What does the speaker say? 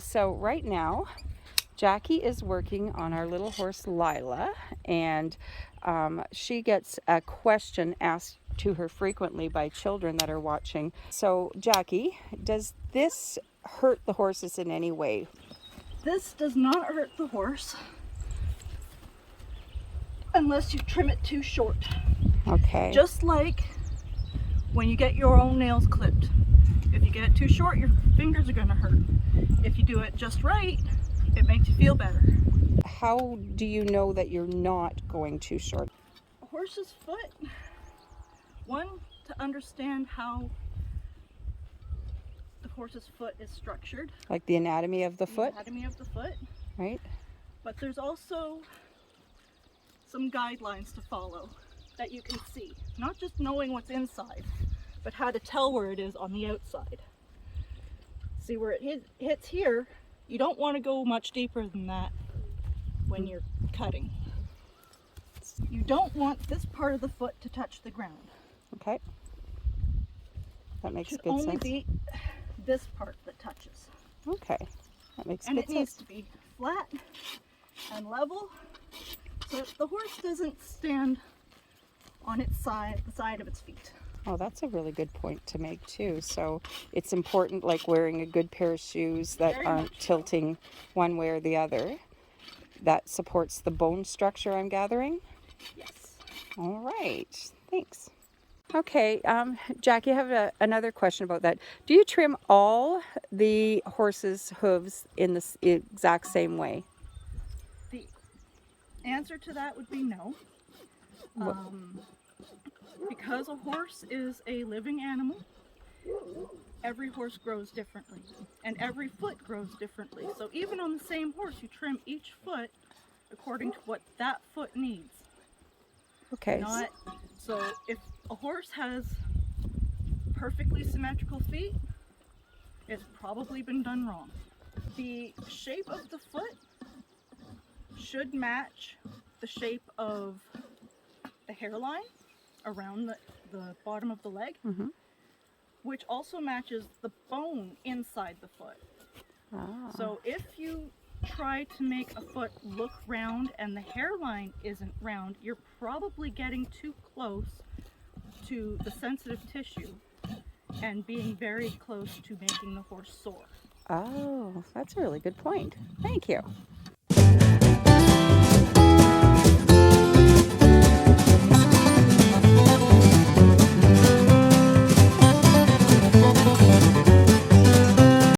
so right now Jackie is working on our little horse Lila, and she gets a question asked to her frequently by children that are watching. So Jackie, does this hurt the horses in any way? This does not hurt the horse unless you trim it too short. Okay. Just like when you get your own nails clipped. If you get it too short, your fingers are going to hurt. If you do it just right, it makes you feel better. How do you know that you're not going too short? A horse's foot, one, to understand how the horse's foot is structured. Like the anatomy of the foot? The anatomy of the foot. Right. But there's also some guidelines to follow that you can see. Not just knowing what's inside, but how to tell where it is on the outside. See where it hits here, you don't want to go much deeper than that when you're cutting. You don't want this part of the foot to touch the ground. Okay. That makes It good should only sense. be this part that touches. Okay. That makes And good it needs sense. to be flat and level so that the horse doesn't stand on its side, the side of its feet. Oh, that's a really good point to make too. So it's important, like wearing a good pair of shoes that Very aren't much so. tilting one way or the other. That supports the bone structure, I'm gathering. Yes. All right, thanks. Okay, Jackie, I have another question about that. Do you trim all the horse's hooves in the exact same way? The answer to that would be no. Because a horse is a living animal, every horse grows differently, and every foot grows differently. So even on the same horse, you trim each foot according to what that foot needs. Okay. So if a horse has perfectly symmetrical feet, it's probably been done wrong. The shape of the foot should match the shape of the hairline around the bottom of the leg, which also matches the bone inside the foot. So if you try to make a foot look round and the hairline isn't round, you're probably getting too close to the sensitive tissue and being very close to making the horse sore. Oh, that's a really good point. Thank you.